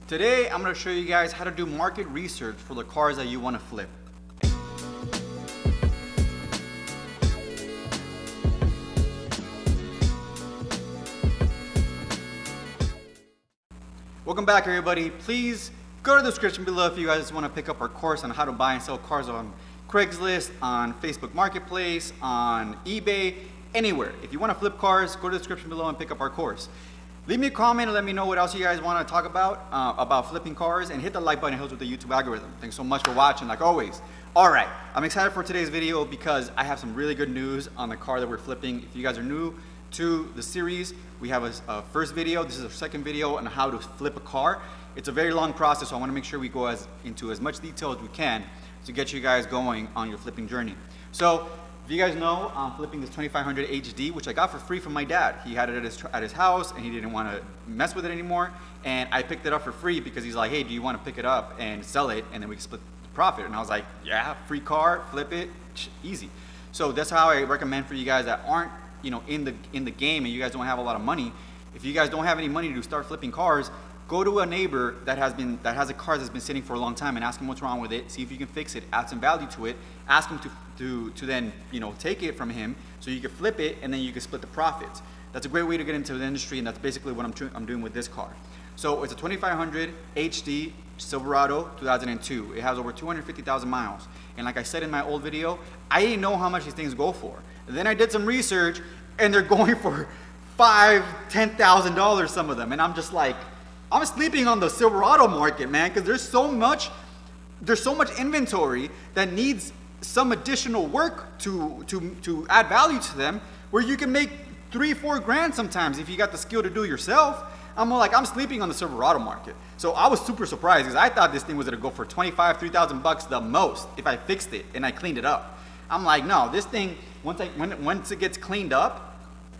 Today, I'm going to show you guys how to do market research for the cars that you want to flip. Welcome back, everybody. Please go to the description below if you guys want to pick up our course on how to buy and sell cars on Craigslist, on Facebook Marketplace, on eBay, anywhere. If you want to flip cars, go to the description below and pick up our course. Leave me a comment and let me know what else you guys want to talk about flipping cars, and hit the like button. It helps with the YouTube algorithm. Thanks so much for watching, like always. All right, I'm excited for today's video because I have some really good news on the car that we're flipping. If you guys are new to the series, we have a first video. This is our second video on how to flip a car. It's a very long process, so I want to make sure we go into as much detail as we can to get you guys going on your flipping journey. So, if you guys know, I'm flipping this 2500 HD, which I got for free from my dad. He had it at his house, and he didn't want to mess with it anymore. And I picked it up for free because he's like, hey, do you want to pick it up and sell it, and then we can split the profit? And I was like, yeah, free car, flip it, easy. So that's how I recommend for you guys that aren't, in the game, and you guys don't have a lot of money. If you guys don't have any money to start flipping cars, go to a neighbor that has a car that's been sitting for a long time and ask him what's wrong with it. See if you can fix it. Add some value to it. Ask him to then take it from him so you can flip it, and then you can split the profits. That's a great way to get into the industry, and that's basically what I'm doing with this car. So it's a 2500 HD Silverado 2002. It has over 250,000 miles. And like I said in my old video, I didn't know how much these things go for. And then I did some research, and they're going for $5,000, $10,000, some of them. And I'm just like, I'm sleeping on the Silverado market, man, because there's so much inventory that needs some additional work to add value to them, where you can make $3-4 grand sometimes if you got the skill to do it yourself. I'm sleeping on the Silverado market. So I was super surprised because I thought this thing was gonna go for $2,500-$3,000 the most if I fixed it and I cleaned it up. I'm like, no, this thing, once it gets cleaned up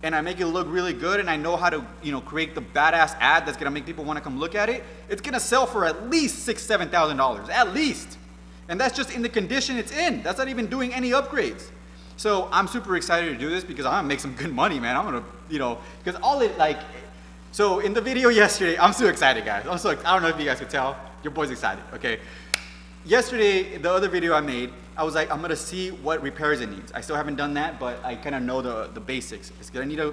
and I make it look really good, and I know how to create the badass ad that's gonna make people want to come look at it, it's gonna sell for at least $6,000-$7,000, at least. And that's just in the condition it's in. That's not even doing any upgrades. So I'm super excited to do this because I'm gonna make some good money, man. I'm gonna, because so in the video yesterday, I'm so excited, guys. I don't know if you guys could tell. Your boy's excited, okay? Yesterday, the other video I made, I was like, I'm gonna see what repairs it needs. I still haven't done that, but I kind of know the basics. It's gonna need a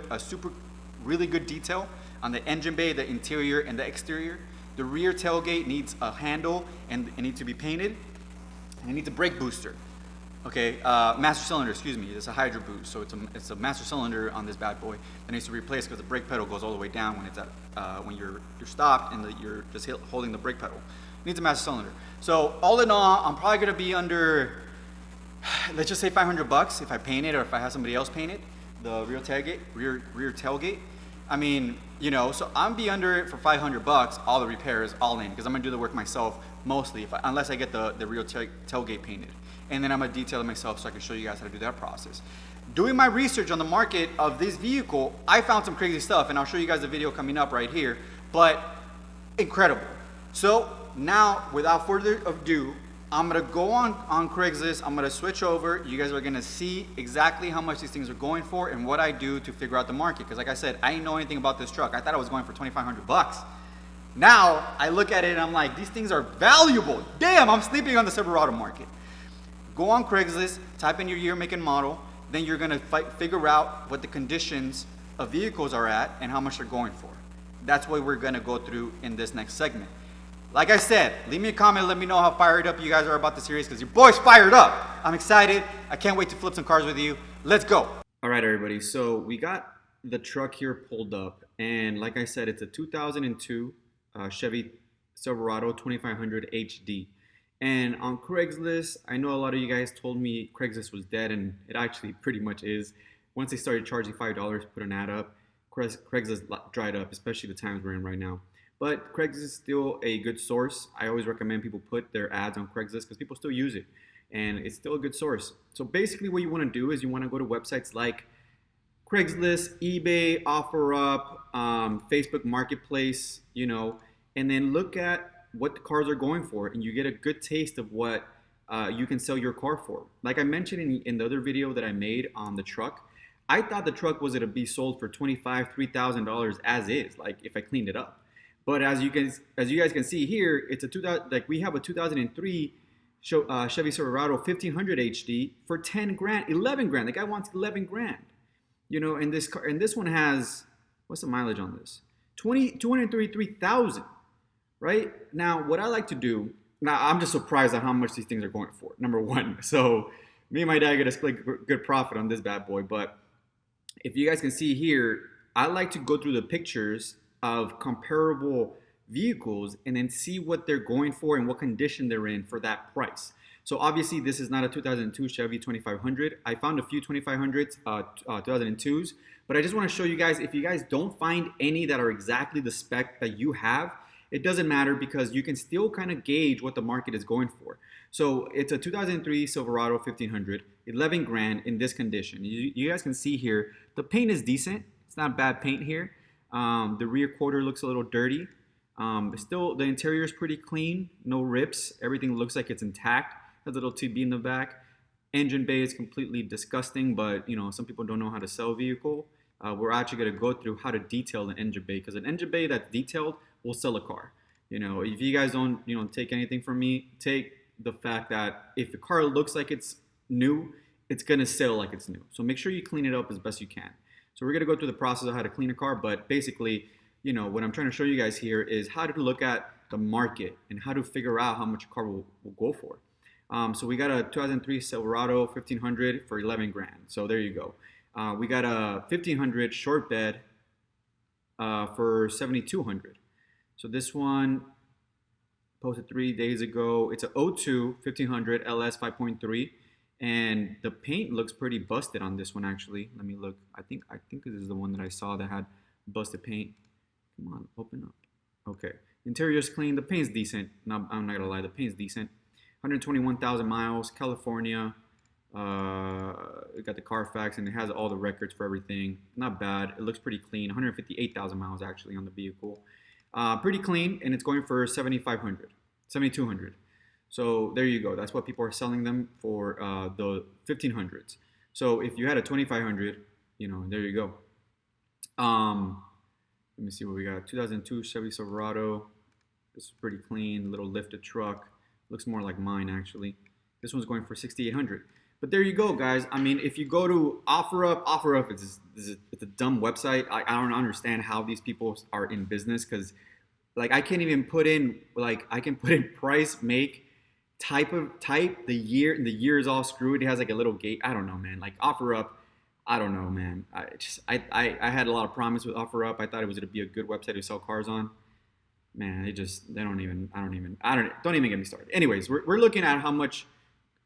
really good detail on the engine bay, the interior, and the exterior. The rear tailgate needs a handle, and it needs to be painted. And it needs a brake booster. Okay, master cylinder, excuse me. It's a Hydro Boost, so it's a master cylinder on this bad boy that needs to be replaced because the brake pedal goes all the way down when it's when you're stopped and you're just holding the brake pedal. It needs a master cylinder. So all in all, I'm probably gonna be under, let's just say $500 if I paint it, or if I have somebody else paint it. The rear tailgate. I mean, so I'm gonna be under it for $500, all the repairs, all in, because I'm gonna do the work myself mostly, unless I get the rear tailgate painted. And then I'm gonna detail it myself so I can show you guys how to do that process. Doing my research on the market of this vehicle, I found some crazy stuff, and I'll show you guys the video coming up right here, but incredible. So now, without further ado, I'm gonna go on Craigslist. I'm gonna switch over. You guys are gonna see exactly how much these things are going for and what I do to figure out the market. Because like I said, I didn't know anything about this truck. I thought it was going for $2,500. Now I look at it and I'm like, these things are valuable. Damn, I'm sleeping on the Silverado market. Go on Craigslist, type in your year, make, and model. Then you're gonna figure out what the conditions of vehicles are at and how much they're going for. That's what we're gonna go through in this next segment. Like I said, leave me a comment, let me know how fired up you guys are about the series, because your boy's fired up. I'm excited. I can't wait to flip some cars with you. Let's go. All right, everybody. So we got the truck here pulled up, and like I said, it's a 2002 Chevy Silverado 2500 HD. And on Craigslist, I know a lot of you guys told me Craigslist was dead, and it actually pretty much is. Once they started charging $5 to put an ad up, Craigslist dried up, especially the times we're in right now. But Craigslist is still a good source. I always recommend people put their ads on Craigslist because people still use it, and it's still a good source. So basically what you want to do is you want to go to websites like Craigslist, eBay, OfferUp, Facebook Marketplace, and then look at what the cars are going for, and you get a good taste of what you can sell your car for. Like I mentioned in the other video that I made on the truck, I thought the truck was going to be sold for $2,500, $3,000 as is, like if I cleaned it up. But as you guys can see here, it's a 2000, like we have a 2003 Chevy Silverado 1500 HD for 10 grand, 11 grand. The guy wants 11 grand. And this car, and this one has, what's the mileage on this? 233,000, right? Now, what I like to do, now I'm just surprised at how much these things are going for, number one. So me and my dad get to split good profit on this bad boy. But if you guys can see here, I like to go through the pictures of comparable vehicles and then see what they're going for and what condition they're in for that price. So obviously this is not a 2002 Chevy 2500. I found a few 2500s, 2002s, but I just want to show you guys, if you guys don't find any that are exactly the spec that you have, it doesn't matter because you can still kind of gauge what the market is going for. So it's a 2003 Silverado 1500, 11 grand in this condition. You guys can see here, the paint is decent. It's not bad paint here. The rear quarter looks a little dirty. Still, the interior is pretty clean, no rips. Everything looks like it's intact. Has a little TB in the back. Engine bay is completely disgusting, but some people don't know how to sell a vehicle. We're actually going to go through how to detail an engine bay, because an engine bay that's detailed will sell a car. If you guys don't take anything from me, take the fact that if the car looks like it's new, it's going to sell like it's new. So make sure you clean it up as best you can. So we're going to go through the process of how to clean a car, but basically, what I'm trying to show you guys here is how to look at the market and how to figure out how much a car will go for. So we got a 2003 Silverado 1500 for 11 grand. So there you go. We got a 1500 short bed for 7,200. So this one posted 3 days ago. It's a 02 1500 LS 5.3. And the paint looks pretty busted on this one, actually. Let me look. I think this is the one that I saw that had busted paint. Come on, open up. Okay. Interior's clean. The paint's decent. No, I'm not gonna lie. The paint's decent. 121,000 miles. California. It got the Carfax, and it has all the records for everything. Not bad. It looks pretty clean. 158,000 miles actually on the vehicle. Pretty clean, and it's going for 7,500, 7,200. So there you go. That's what people are selling them for, the 1500s. So if you had a 2500, there you go. Let me see what we got. 2002 Chevy Silverado. This is pretty clean. Little lifted truck. Looks more like mine actually. This one's going for 6,800. But there you go, guys. I mean, if you go to OfferUp it's a dumb website. I don't understand how these people are in business, because I can't even put in, I can put in price, make, type, the year, and the year is all screwed. It has a little gate. I don't know, man. OfferUp, I don't know, man. I had a lot of promise with OfferUp. I thought it was gonna be a good website to sell cars on. Man, don't even get me started. Anyways, we're looking at how much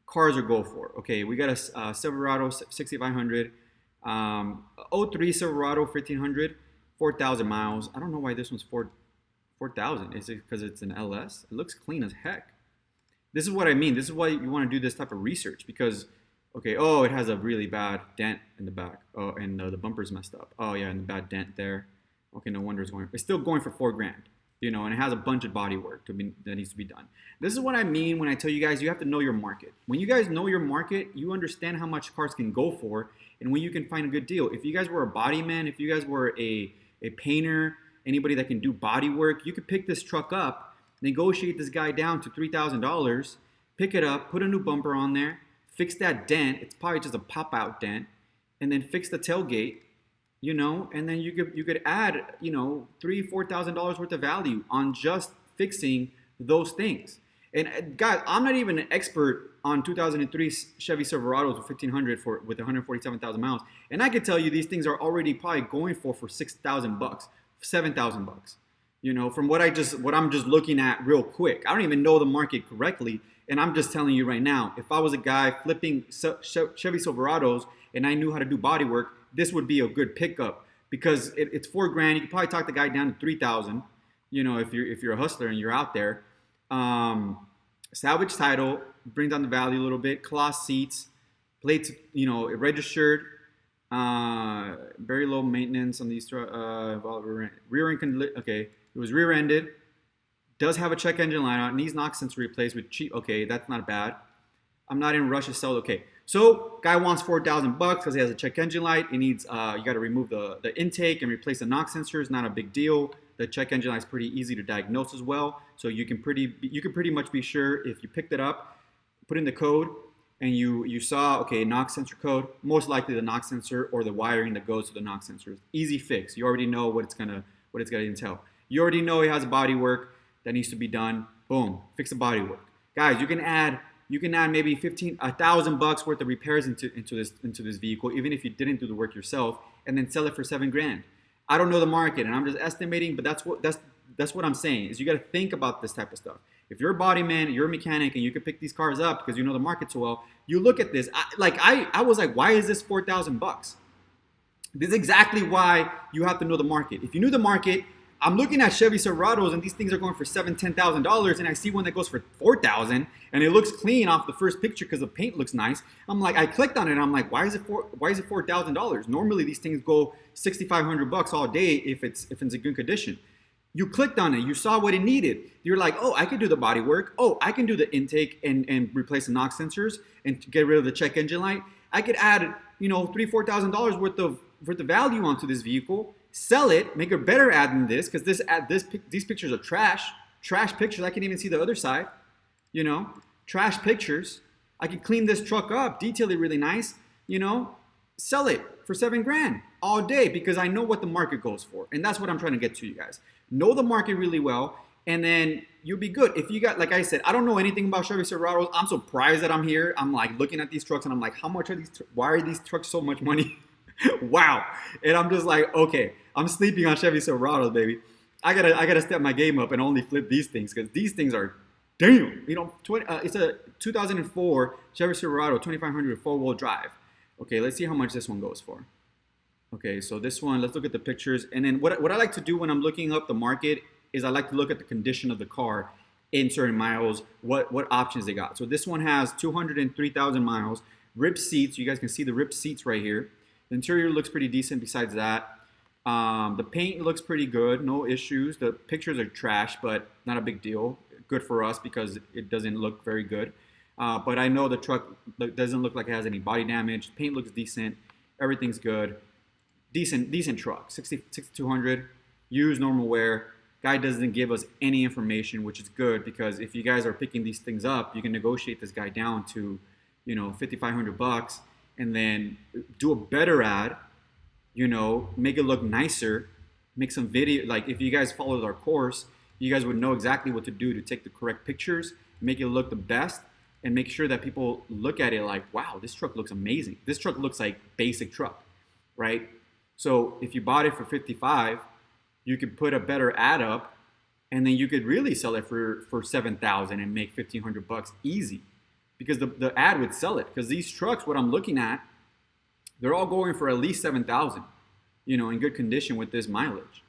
cars are go for. Okay, we got a Silverado 6500, 03 Silverado 1500, 4,000 miles. I don't know why this one's 4,000. Is it because it's an LS? It looks clean as heck. This is what I mean. This is why you want to do this type of research, because, okay, oh, it has a really bad dent in the back. Oh, and the bumper's messed up. Oh yeah, and the bad dent there. Okay, no wonder it's still going for 4 grand. And it has a bunch of body work that needs to be done. This is what I mean when I tell you guys you have to know your market. When you guys know your market, you understand how much cars can go for and when you can find a good deal. If you guys were a body man, if you guys were a painter, anybody that can do body work, you could pick this truck up, negotiate this guy down to $3,000, pick it up, put a new bumper on there, fix that dent. It's probably just a pop-out dent, and then fix the tailgate. And then you could add, $3,000-$4,000 worth of value on just fixing those things. And guys, I'm not even an expert on 2003 Chevy Silverados with 1500 with 147,000 miles, and I could tell you these things are already probably going for $6,000, $7,000. From what I'm just looking at real quick. I don't even know the market correctly, and I'm just telling you right now. If I was a guy flipping Chevy Silverados and I knew how to do body work, this would be a good pickup, because it's 4 grand. You could probably talk the guy down to 3,000. If you're a hustler and you're out there. Salvage title, bring down the value a little bit. Cloth seats, plates, registered. Very low maintenance on these. Rear end. Okay, it was rear-ended. Does have a check engine light on. Needs knock sensor replaced with cheap. Okay, that's not bad. I'm not in a rush to sell. Okay. So guy wants $4,000 because he has a check engine light. He needs you got to remove the intake and replace the knock sensors. Not a big deal. The check engine light is pretty easy to diagnose as well. So you can pretty much be sure if you picked it up, put in the code, and you saw, okay, knock sensor code, most likely the knock sensor or the wiring that goes to the knock sensor. Easy fix. You already know what it's gonna entail. You already know it has body work that needs to be done. Boom, fix the body work. Guys, you can add maybe $1,000 worth of repairs into this vehicle, even if you didn't do the work yourself, and then sell it for $7,000. I don't know the market, and I'm just estimating, but that's what I'm saying, is you got to think about this type of stuff. If you're a body man, you're a mechanic, and you can pick these cars up because you know the market so well, you look at this. I was like, why is this $4,000? This is exactly why you have to know the market. If you knew the market, I'm looking at Chevy Silverados, and these things are going for $7,000, $10,000, and I see one that goes for $4,000, and it looks clean off the first picture because the paint looks nice. I'm like, I clicked on it, and I'm like, why is it $4,000? Normally these things go $6,500 all day if it's in good condition. You clicked on it, you saw what it needed. You're like, oh, I could do the body work. Oh, I can do the intake and replace the knock sensors and get rid of the check engine light. I could add, $3,000, $4,000 worth of value onto this vehicle. Sell it, make a better ad than this, because these pictures are trash pictures. I can't even see the other side, trash pictures. I could clean this truck up, detail it really nice, sell it for $7,000 all day because I know what the market goes for, and that's what I'm trying to get to you guys. Know the market really well, and then you'll be good. If you got, like I said, I don't know anything about Chevy Silverados. I'm surprised that I'm here. I'm like looking at these trucks, and I'm like, how much are these? Why are these trucks so much money? Wow. And I'm just like, okay, I'm sleeping on Chevy Silverados, baby. I gotta step my game up and only flip these things because these things are damn. It's a 2004 Chevy Silverado 2500 four-wheel drive. Okay, let's see how much this one goes for. Okay, so this one, let's look at the pictures. And then what I like to do when I'm looking up the market is I like to look at the condition of the car in certain miles, what options they got. So this one has 203,000 miles, ripped seats. You guys can see the ripped seats right here. The interior looks pretty decent besides that. The paint looks pretty good, no issues. The pictures are trash, but not a big deal. Good for us because it doesn't look very good. But I know the truck doesn't look like it has any body damage. Paint looks decent. Everything's good. Decent truck. 6,200. Used, normal wear. Guy doesn't give us any information, which is good because if you guys are picking these things up, you can negotiate this guy down to, $5,500 and then do a better ad. Make it look nicer, make some video. Like if you guys followed our course, you guys would know exactly what to do to take the correct pictures, make it look the best, and make sure that people look at it like, wow, this truck looks amazing. This truck looks like basic truck, right? So if you bought it for 55, you could put a better ad up, and then you could really sell it for 7,000 and make $1,500 easy, because the ad would sell it. Because these trucks, what I'm looking at, they're all going for at least 7,000, in good condition with this mileage.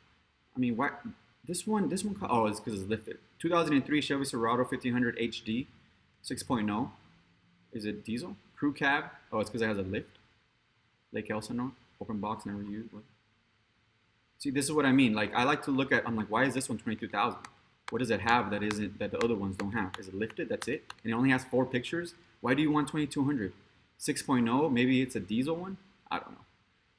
I mean, why this one? Oh, it's because it's lifted. 2003 Chevy Silverado 1500 HD, 6.0. Is it diesel? Crew cab. Oh, it's because it has a lift. Lake Elsinore, open box, never used. What? See, this is what I mean. Like, I like to look at. I'm like, why is this one 22,000? What does it have that the other ones don't have? Is it lifted? That's it. And it only has 4 pictures. Why do you want 2,200? 6.0, maybe it's a diesel one. I don't know,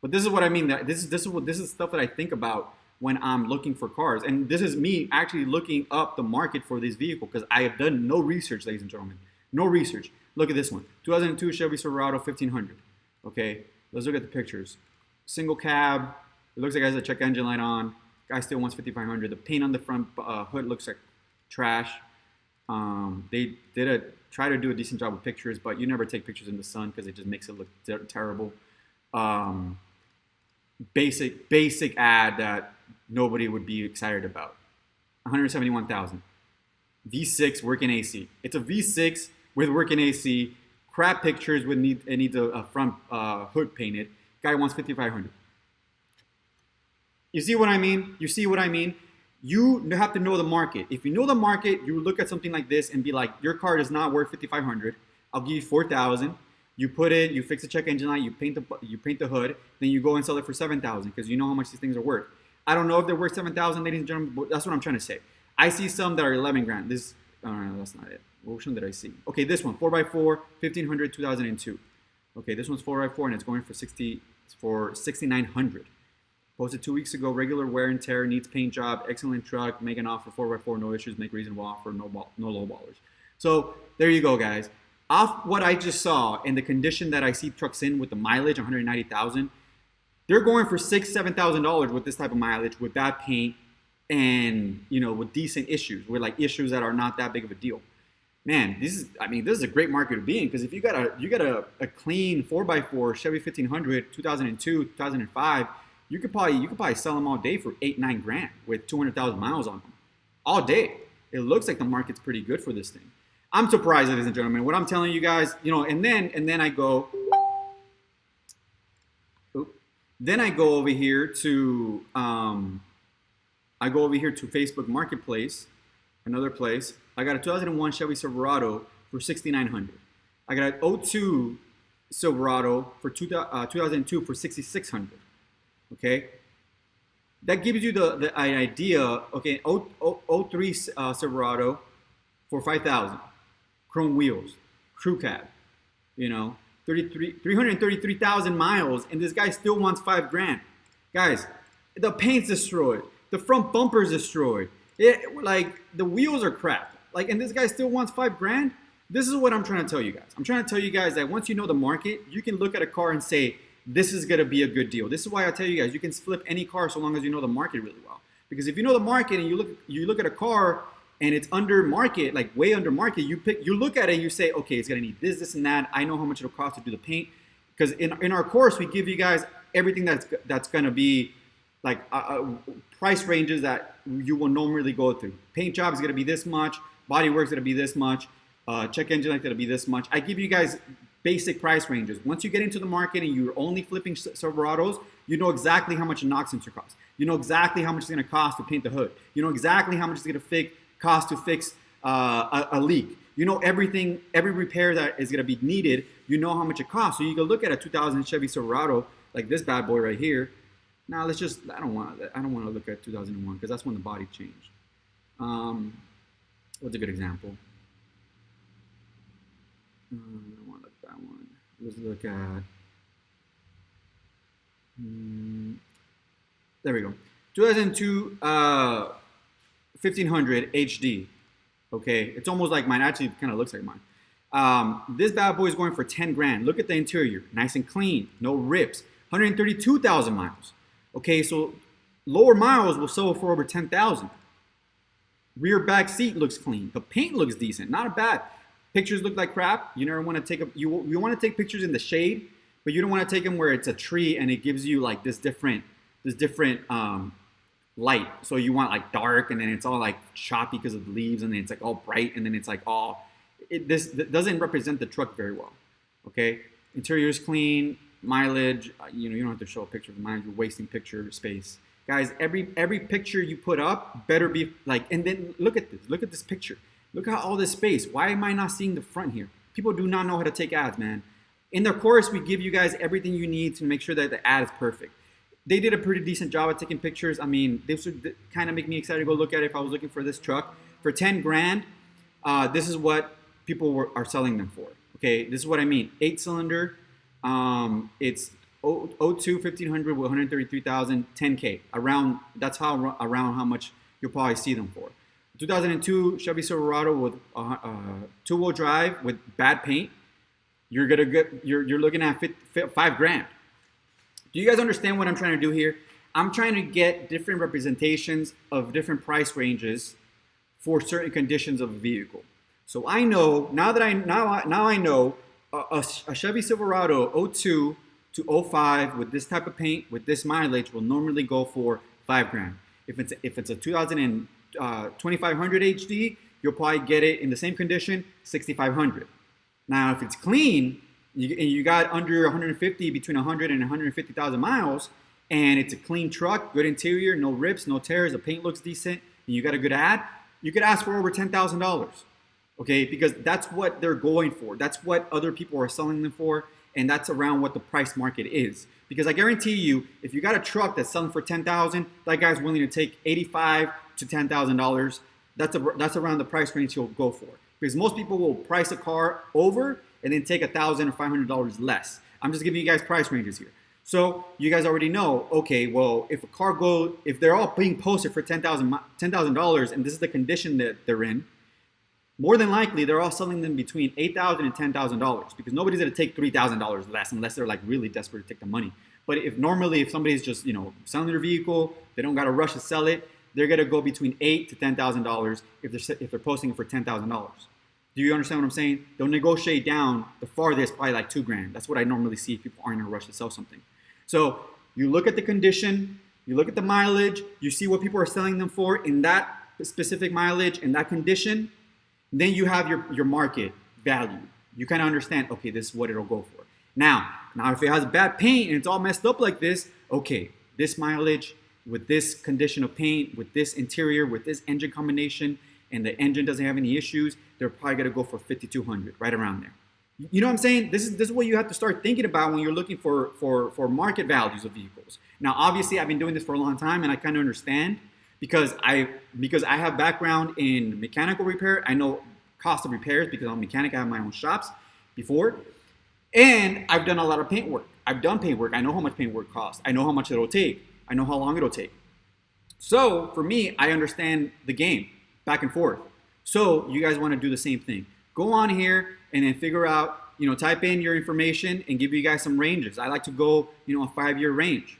but this is what I mean. That this is stuff that I think about when I'm looking for cars, and this is me actually looking up the market for this vehicle because I have done no research, ladies and gentlemen, no research. Look at this one, 2002 Chevy Silverado 1500. Okay, let's look at the pictures. Single cab. It looks like it has a check engine light on. Guy still wants 5,500. The paint on the front hood looks like trash. They try to do a decent job with pictures, but you never take pictures in the sun because it just makes it look terrible. Basic ad that nobody would be excited about. 171,000. V6 working AC. It's a V6 with working AC. Crap pictures would need the front hood painted. Guy wants 5,500. You see what I mean? You have to know the market. If you know the market, you look at something like this and be like, your car is not worth 5,500. I'll give you 4,000. You put it, you fix the check engine light, you paint the hood, then you go and sell it for 7,000 because you know how much these things are worth. I don't know if they're worth 7,000, ladies and gentlemen, but that's what I'm trying to say. I see some that are 11 grand. This, no, that's not it. Which one did I see? Okay, this one, 4x4, 1,500, 2002. Okay, this one's 4x4 and it's going for 6,900. Posted 2 weeks ago, regular wear and tear, needs paint job, excellent truck, make an offer, 4x4, no issues, make reasonable offer, no low ballers. So there you go, guys. Off what I just saw and the condition that I see trucks in with the mileage, 190,000, they're going for $6,000-$7,000 with this type of mileage, with bad paint, and with decent issues, with like issues that are not that big of a deal. Man, this is a great market to be in, because if you got a clean 4x4 Chevy 1500 2002 2005, you could probably sell them all day for $8-9 grand with 200,000 miles on them all day. It looks like the market's pretty good for this thing. I'm surprised, ladies and gentlemen. What I'm telling you guys, and then I go over here to Facebook Marketplace, another place. I got a 2001 Chevy Silverado for $6,900. I got an 02 Silverado for 2002 for $6,600. Okay, that gives you the idea. Okay, 03 Silverado for $5,000, chrome wheels, crew cab, 333,000 miles, and this guy still wants $5 grand. Guys, the paint's destroyed, the front bumper's destroyed, like the wheels are crap, and this guy still wants $5 grand. This is what I'm trying to tell you guys. I'm trying to tell you guys that once you know the market, you can look at a car and say, this is gonna be a good deal. This is why I tell you guys, you can flip any car so long as you know the market really well. Because if you know the market and you look at a car and it's under market, like way under market, you look at it and you say, okay, it's gonna need this, and that. I know how much it'll cost to do the paint. Because in our course, we give you guys everything that's gonna be like price ranges that you will normally go through. Paint job is gonna be this much, body work is gonna be this much, check engine light is gonna be this much. I give you guys basic price ranges. Once you get into the market and you're only flipping Silverados, you know exactly how much a knock sensor costs. You know exactly how much it's going to cost to paint the hood. You know exactly how much it's going to cost to fix a leak. You know everything, every repair that is going to be needed. You know how much it costs. So you can look at a 2000 Chevy Silverado, like this bad boy right here. Now let's just, I don't want to look at 2001 because that's when the body changed. What's a good example? I don't want to look at that one. Let's look at, there we go. 2002 1500 HD. Okay, it's almost like mine. Actually, it kind of looks like mine. This bad boy is going for 10 grand. Look at the interior, nice and clean, no rips. 132,000 miles. Okay, so lower miles will sell for over 10,000. Rear back seat looks clean. The paint looks decent, not a bad. Pictures look like crap. You never want to take you want to take pictures in the shade, but you don't want to take them where it's a tree and it gives you like this different light. So you want like dark, and then it's all like choppy because of the leaves, and then it's like all bright, and then it's like this doesn't represent the truck very well. Okay, interior is clean, mileage. You don't have to show a picture of the mileage. You're wasting picture space, guys. Every picture you put up better be like. And then look at this. Look at this picture. Look at all this space. Why am I not seeing the front here? People do not know how to take ads, man. In the course, we give you guys everything you need to make sure that the ad is perfect. They did a pretty decent job at taking pictures. I mean, this would kind of make me excited to go look at it if I was looking for this truck. For 10 grand, this is what people are selling them for. Okay, this is what I mean. 8-cylinder, it's 02 1500 with 133,000, 10K. That's around how much you'll probably see them for. 2002 Chevy Silverado with two-wheel drive with bad paint, you're looking at $5 grand. Do you guys understand what I'm trying to do here? I'm trying to get different representations of different price ranges for certain conditions of a vehicle. So I know now I know a Chevy Silverado 02 to 05 with this type of paint with this mileage will normally go for $5 grand. If it's a 2500 HD, you'll probably get it in the same condition, 6,500. Now, if it's clean, you got under 150, between 100 and 150,000 miles, and it's a clean truck, good interior, no rips, no tears, the paint looks decent, and you got a good ad, you could ask for over $10,000. Okay, because that's what they're going for. That's what other people are selling them for, and that's around what the price market is. Because I guarantee you, if you got a truck that's selling for $10,000, that guy's willing to take $85,000 to $10,000. That's around the price range he'll go for. Because most people will price a car over and then take $1,000 or $500 less. I'm just giving you guys price ranges here. So you guys already know, okay, well, if they're all being posted for $10,000 and this is the condition that they're in, more than likely they're all selling them between $8,000 and $10,000 because nobody's gonna take $3,000 less unless they're like really desperate to take the money. But if somebody's just selling their vehicle, they don't got to rush to sell it, they're gonna go between $8,000 to $10,000 if they're posting it for $10,000. Do you understand what I'm saying? They'll negotiate down the farthest, probably like $2,000. That's what I normally see if people aren't in a rush to sell something. So you look at the condition, you look at the mileage, you see what people are selling them for in that specific mileage and that condition. Then you have your market value. You kind of understand, okay, this is what it'll go for. Now if it has bad paint and it's all messed up like this, okay, this mileage with this condition of paint, with this interior, with this engine combination, and the engine doesn't have any issues, they're probably gonna go for $5,200, right around there. You know what I'm saying? This is what you have to start thinking about when you're looking for market values of vehicles. Now, obviously, I've been doing this for a long time, and I kind of understand because I have background in mechanical repair. I know cost of repairs because I'm a mechanic. I have my own shops before, and I've done a lot of paint work. I've done paint work. I know how much paint work costs. I know how much it'll take. I know how long it'll take. So for me, I understand the game back and forth. So you guys want to do the same thing. Go on here and then figure out, type in your information and give you guys some ranges. I like to go, a 5-year range.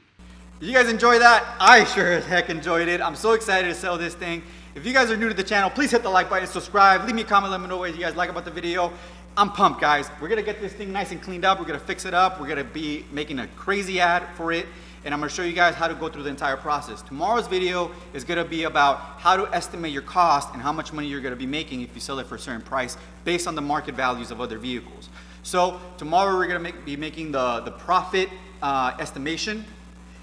Did you guys enjoy that? I sure as heck enjoyed it. I'm so excited to sell this thing. If you guys are new to the channel, please hit the like button, subscribe, leave me a comment, let me know what you guys like about the video. I'm pumped, guys. We're gonna get this thing nice and cleaned up. We're gonna fix it up. We're gonna be making a crazy ad for it. And I'm gonna show you guys how to go through the entire process. Tomorrow's video is gonna be about how to estimate your cost and how much money you're gonna be making if you sell it for a certain price based on the market values of other vehicles. So tomorrow we're gonna be making the profit estimation.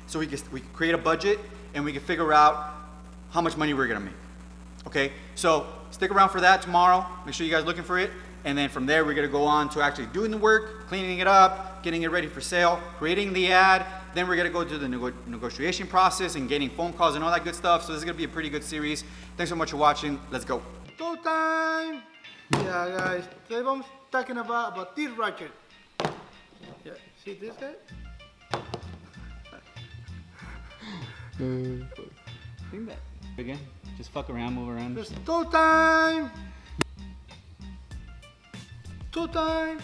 So we can create a budget and we can figure out how much money we're gonna make. Okay, so stick around for that tomorrow. Make sure you guys are looking for it. And then from there, we're gonna go on to actually doing the work, cleaning it up, getting it ready for sale, creating the ad. Then we're gonna go to the negotiation process and getting phone calls and all that good stuff. So this is gonna be a pretty good series. Thanks so much for watching. Let's go. Go time! Yeah, guys. Today I'm talking about this racket. Yeah, see this guy? Think that again. Just fuck around, move around. It's toe time! Toe time!